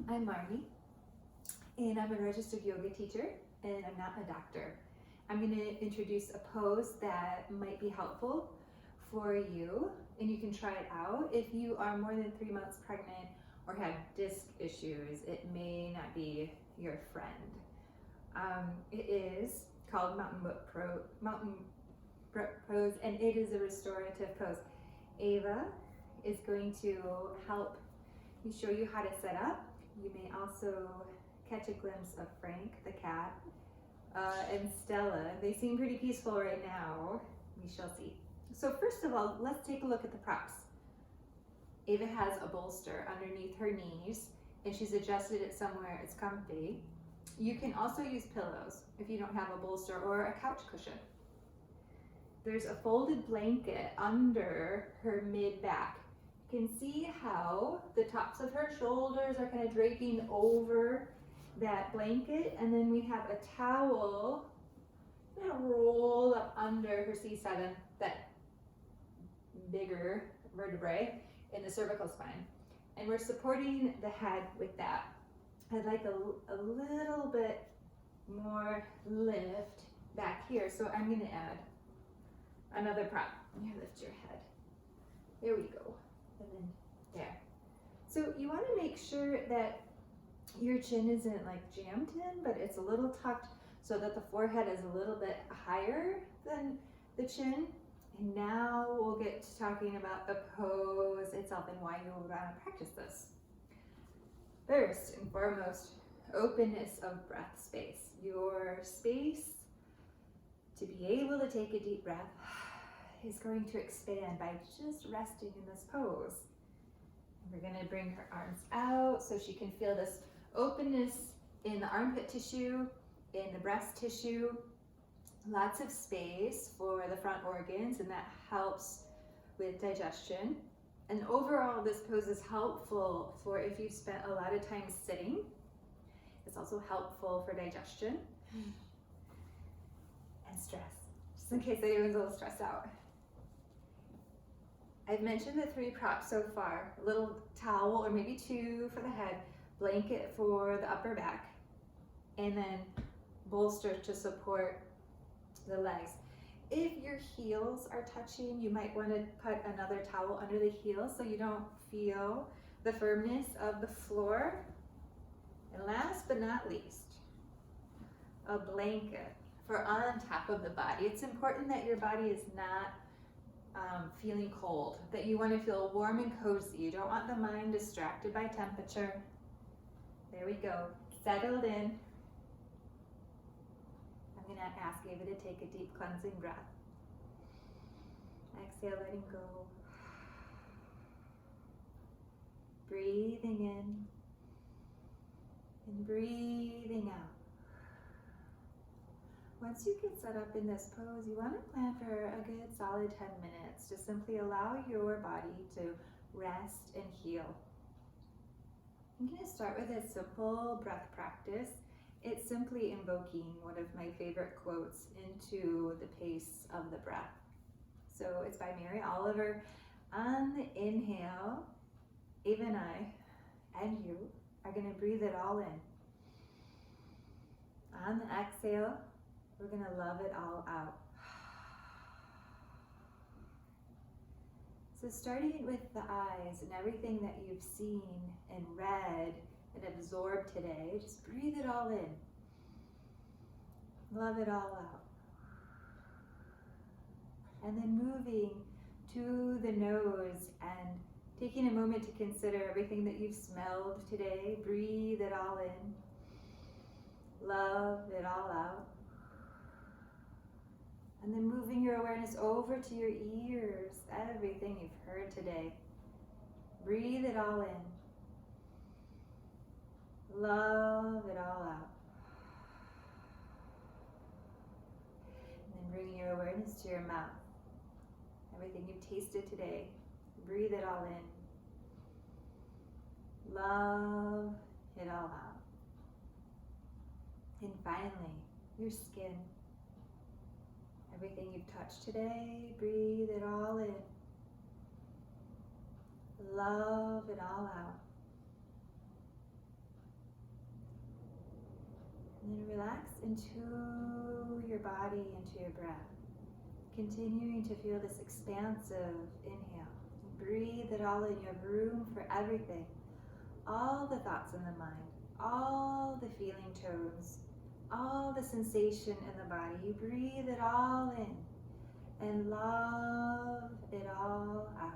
I'm Marnie, and I'm a registered yoga teacher, and I'm not a doctor. I'm going to introduce a pose that might be helpful for you, and you can try it out. If you are more than 3 months pregnant or have disc issues, it may not be your friend. It is called Mountain Brook pose, and it is a restorative pose. Ava is going to help me show you how to set up. You may also catch a glimpse of Frank, the cat, and Stella. They seem pretty peaceful right now. We shall see. So first of all, let's take a look at the props. Ava has a bolster underneath her knees, and she's adjusted it somewhere it's comfy. You can also use pillows if you don't have a bolster or a couch cushion. There's a folded blanket under her mid-back. You can see how the tops of her shoulders are kind of draping over that blanket, and then we have a towel kind of rolled up under her C7, that bigger vertebrae in the cervical spine, and we're supporting the head with that. I'd like a little bit more lift back here, so I'm going to add another prop. Here, lift your head. There we go. And then there. So you want to make sure that your chin isn't like jammed in, but it's a little tucked so that the forehead is a little bit higher than the chin. And now we'll get to talking about the pose itself and why you will want to practice this. First and foremost, openness of breath space. Your space to be able to take a deep breath is going to expand by just resting in this pose. And we're going to bring her arms out so she can feel this openness in the armpit tissue, in the breast tissue, lots of space for the front organs, and that helps with digestion. And overall, this pose is helpful for if you've spent a lot of time sitting. It's also helpful for digestion and stress, just in case anyone's a little stressed out. I've mentioned the 3 props so far: a little towel or maybe 2 for the head, blanket for the upper back, and then bolster to support the legs. If your heels are touching, you might want to put another towel under the heels so you don't feel the firmness of the floor. And last but not least, a blanket for on top of the body. It's important that your body is not feeling cold, that you want to feel warm and cozy. You don't want the mind distracted by temperature. There we go, settled in. I'm going to ask Ava to take a deep cleansing breath. Exhale, letting go. Breathing in and breathing out. Once you get set up in this pose, you want to plan for a good solid 10 minutes. Just simply allow your body to rest and heal. I'm going to start with a simple breath practice. It's simply invoking one of my favorite quotes into the pace of the breath. So it's by Mary Oliver. On the inhale, Ava and I, and you, are going to breathe it all in. On the exhale, we're going to love it all out. So starting with the eyes and everything that you've seen and read and absorbed today, just breathe it all in. Love it all out. And then moving to the nose and taking a moment to consider everything that you've smelled today. Breathe it all in. Love it all out. And then moving your awareness over to your ears, everything you've heard today. Breathe it all in. Love it all out. And then bringing your awareness to your mouth. Everything you've tasted today. Breathe it all in. Love it all out. And finally, your skin. Everything you've touched today, breathe it all in. Love it all out. And then relax into your body, into your breath. Continuing to feel this expansive inhale. Breathe it all in. You have room for everything. All the thoughts in the mind, all the feeling tones, all the sensation in the body. You breathe it all in and love it all out.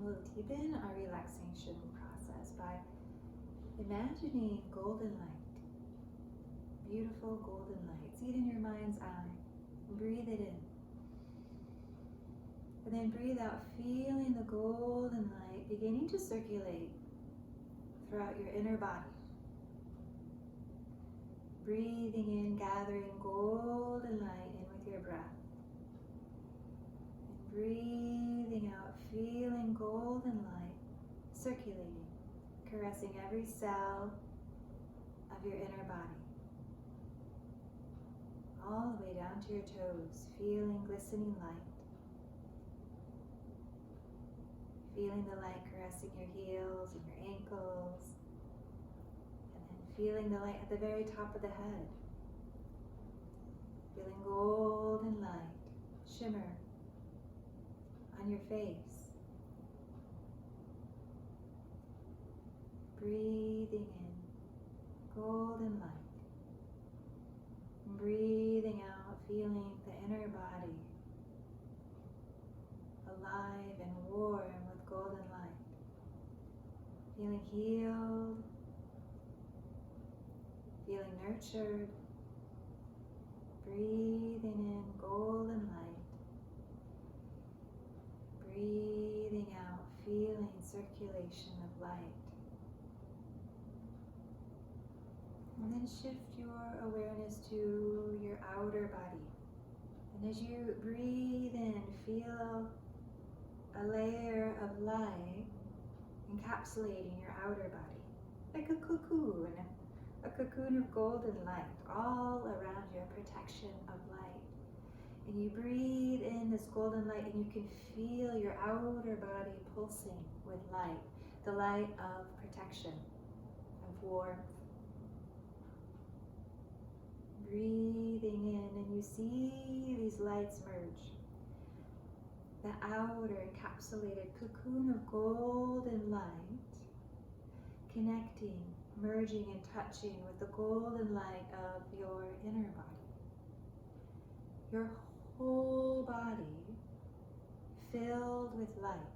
We'll deepen our relaxation process by imagining golden light, beautiful golden light. See it in your mind's eye. Breathe it in. And then breathe out, feeling the golden light beginning to circulate throughout your inner body. Breathing in, gathering golden light in with your breath. And breathing out, feeling golden light circulating, caressing every cell of your inner body. All the way down to your toes, feeling glistening light. Feeling the light caressing your heels and your ankles. And then feeling the light at the very top of the head. Feeling golden light shimmer on your face. Breathing in golden light. And breathing out, feeling the inner body alive and warm with golden light. Feeling healed, feeling nurtured. Breathing in golden light. Breathing out, feeling circulation of light. And then shift your awareness to your outer body. And as you breathe in, feel a layer of light encapsulating your outer body, like a cocoon of golden light all around your protection of light. And you breathe in this golden light and you can feel your outer body pulsing with light, the light of protection, of warmth. Breathing in and you see these lights merge. The outer encapsulated cocoon of golden light connecting, merging and touching with the golden light of your inner body. Your whole body filled with light.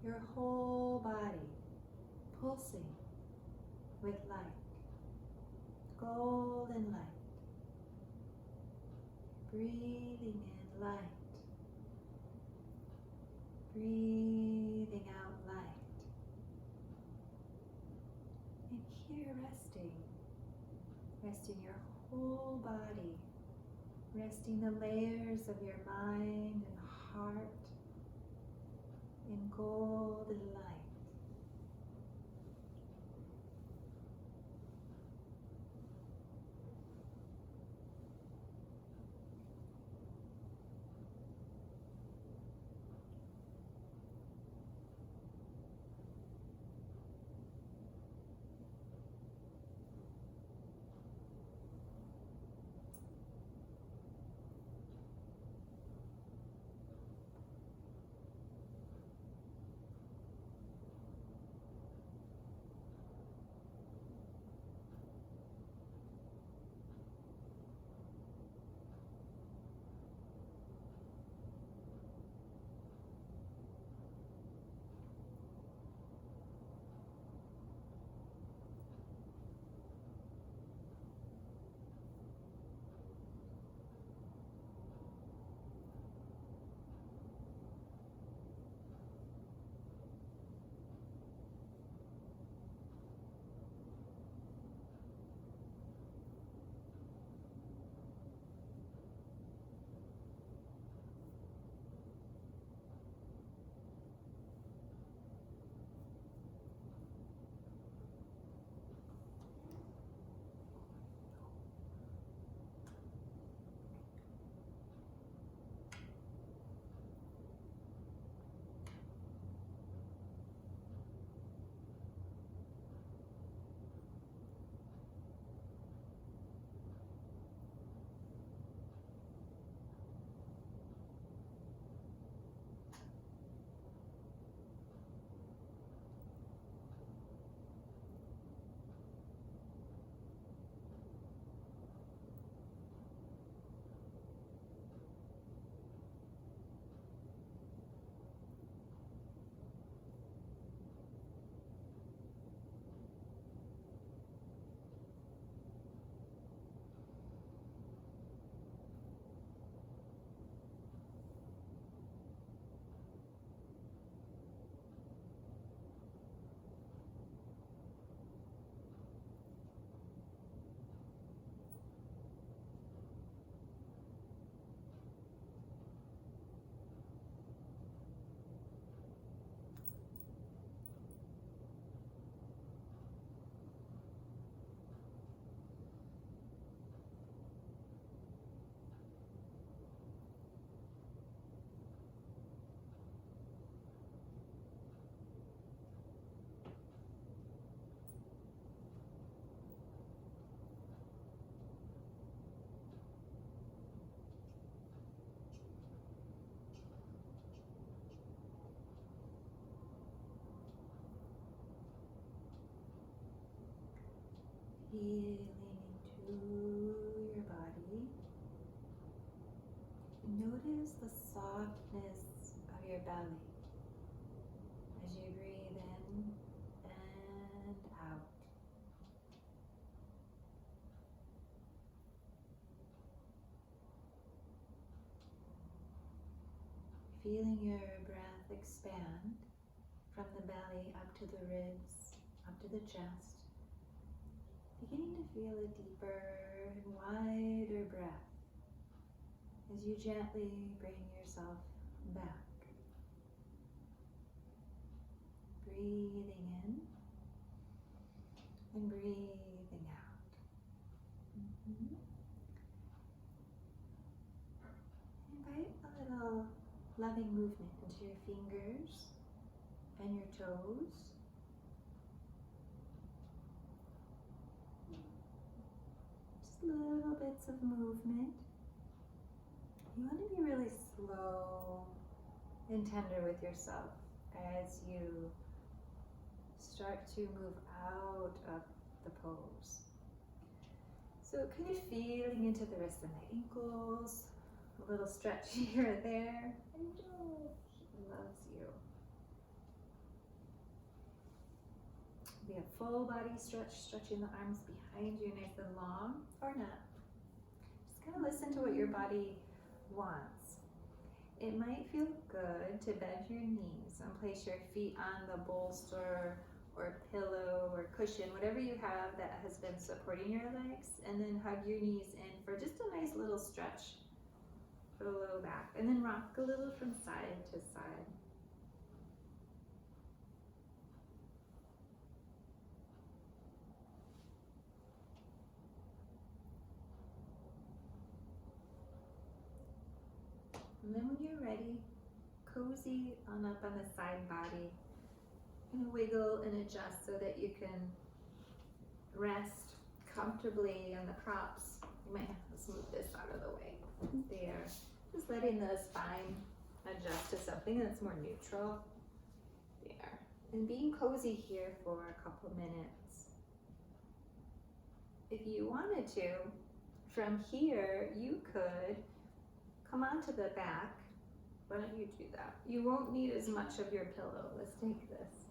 Your whole body pulsing with light. Golden light. Breathing in light. Breathing out light. And here resting your whole body, resting the layers of your mind and heart in golden light. Healing into your body. Notice the softness of your belly as you breathe in and out. Feeling your breath expand from the belly up to the ribs, up to the chest. Beginning to feel a deeper and wider breath as you gently bring yourself back. Breathing in and breathing out. Invite a little loving movement into your fingers and your toes. Just little bits of movement. You want to be really slow and tender with yourself as you start to move out of the pose. So kind of feeling into the wrists and the ankles, a little stretch here or there. And he loves you. Be a full body stretch, stretching the arms behind you nice and long, or not. Just kind of listen to what your body wants. It might feel good to bend your knees and place your feet on the bolster or pillow or cushion, whatever you have that has been supporting your legs, and then hug your knees in for just a nice little stretch for the low back, and then rock a little from side to side. And then when you're ready, cozy on up on the side body. And wiggle and adjust so that you can rest comfortably on the props. You might have to smooth this out of the way. There. Just letting the spine adjust to something that's more neutral. There. And being cozy here for a couple minutes. If you wanted to, from here, you could come onto the back. Why don't you do that? You won't need as much of your pillow. Let's take this.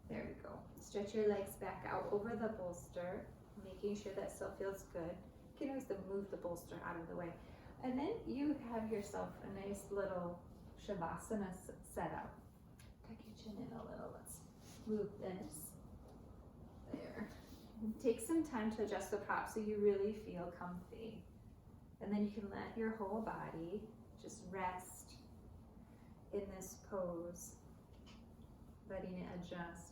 There we go. Stretch your legs back out over the bolster, making sure that still feels good. You can always move the bolster out of the way. And then you have yourself a nice little Shavasana setup. Tuck your chin in a little. Let's move this. There. And take some time to adjust the prop so you really feel comfy. And then you can let your whole body just rest in this pose, letting it adjust.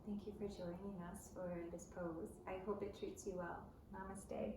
Thank you for joining us for this pose. I hope it treats you well. Namaste.